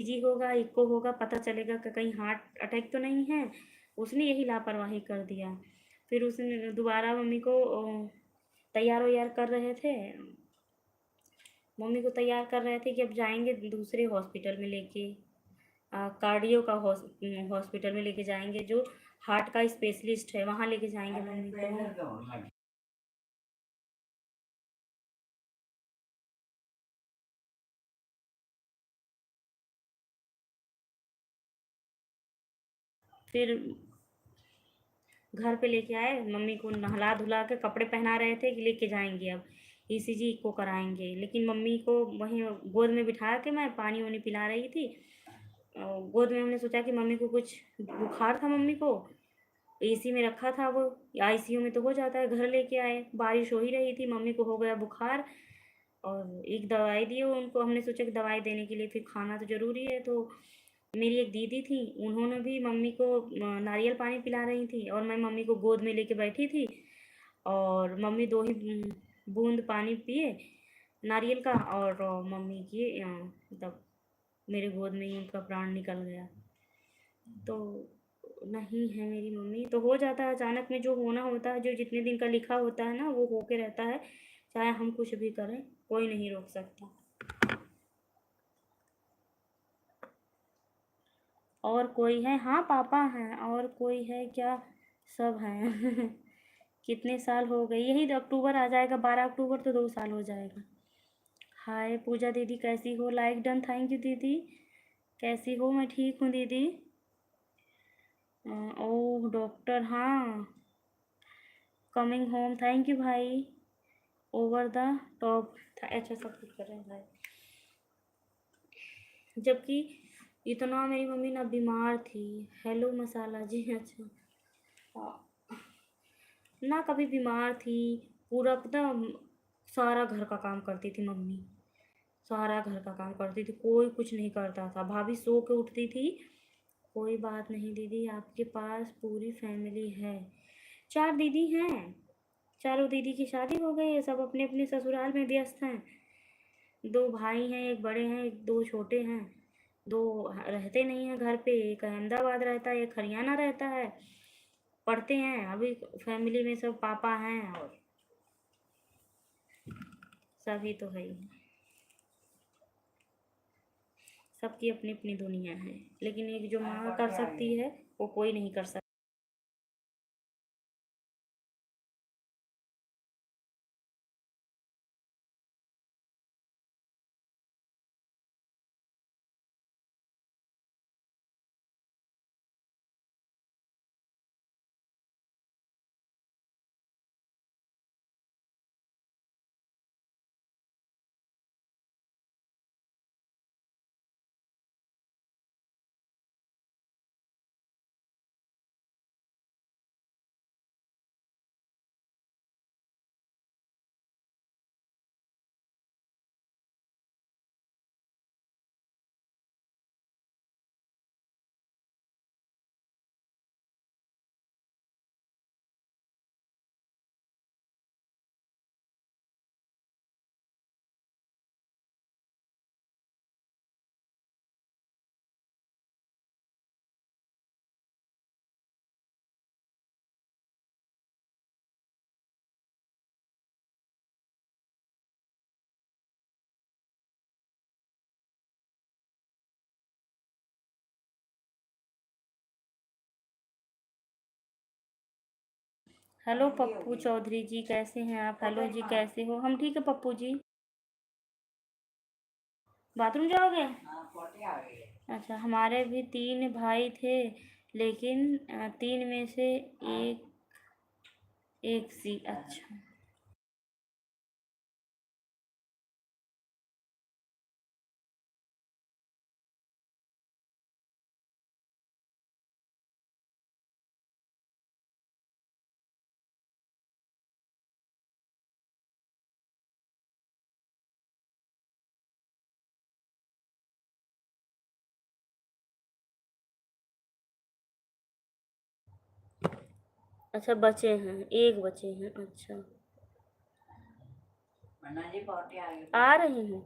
जी होगा, इको होगा, पता चलेगा कि कहीं हार्ट अटैक तो नहीं है। उसने यही लापरवाही कर दिया। फिर उसने दोबारा मम्मी को तैयार वैयार कर रहे थे, मम्मी को तैयार कर रहे थे कि अब जाएंगे दूसरे हॉस्पिटल में लेके, कार्डियो का हॉस्पिटल में लेके जाएंगे, जो हार्ट का स्पेशलिस्ट है, वहाँ लेके जाएंगे मम्मी को। फिर घर पे लेके आए, मम्मी को नहला धुला के कपड़े पहना रहे थे कि लेके जाएंगे अब ईसीजी को कराएंगे, लेकिन मम्मी को वहीं गोद में बिठा के मैं पानी वानी पिला रही थी। गोद में हमने सोचा कि मम्मी को कुछ बुखार था, मम्मी को एसी में रखा था, वो आईसीयू में तो हो जाता है। घर लेके आए, बारिश हो ही रही थी, मम्मी को हो गया बुखार, और एक दवाई दी उनको। हमने सोचा कि दवाई देने के लिए फिर खाना तो ज़रूरी है, तो मेरी एक दीदी थी, उन्होंने भी मम्मी को नारियल पानी पिला रही थी, और मैं मम्मी को गोद में लेके बैठी थी, और मम्मी दो ही बूंद पानी पिए नारियल का, और मम्मी की मतलब मेरे गोद में ही उनका प्राण निकल गया। तो नहीं है मेरी मम्मी, तो हो जाता है अचानक में, जो होना होता है, जो जितने दिन का लिखा होता है ना, वो होके रहता है, चाहे हम कुछ भी करें, कोई नहीं रोक सकता। और कोई है? हाँ पापा हैं, और कोई है क्या, सब हैं। कितने साल हो गए, यही तो अक्टूबर आ जाएगा, 12 अक्टूबर तो 2 साल हो जाएगा। हाय पूजा दीदी, कैसी हो? लाइक डन, थैंक यू दीदी। कैसी हो? मैं ठीक हूँ दीदी। ओह डॉक्टर, हाँ, कमिंग होम, थैंक यू भाई। ओवर द टॉप, अच्छा सब कुछ कर रहे हैं भाई। जबकि इतना मेरी मम्मी ना बीमार थी। हेलो मसाला जी, अच्छा। हाँ, ना कभी बीमार थी, पूरा पता, सारा घर का काम करती थी मम्मी, सारा घर का काम करती थी, कोई कुछ नहीं करता था। भाभी सो के उठती थी। कोई बात नहीं दीदी, आपके पास पूरी फैमिली है। 4 दीदी हैं, चारों दीदी की शादी हो गई है, सब अपने अपने ससुराल में व्यस्त हैं। 2 भाई हैं, एक बड़े हैं, एक 2 छोटे हैं। दो रहते नहीं हैं घर पे, एक अहमदाबाद रहता है, एक हरियाणा रहता है, पढ़ते हैं अभी। फैमिली में सब पापा हैं, और सभी तो है ही, सबकी अपनी अपनी दुनिया है, लेकिन एक जो माँ कर सकती है, वो कोई नहीं कर सकता। हेलो पप्पू चौधरी जी, कैसे हैं आप? हेलो जी, कैसे हो? हम ठीक है पप्पू जी। बाथरूम जाओगे? अच्छा, हमारे भी 3 भाई थे, लेकिन 3 में से एक, एक सी, अच्छा। अच्छा बचे हैं, एक बचे हैं, अच्छा। आ रही हैं।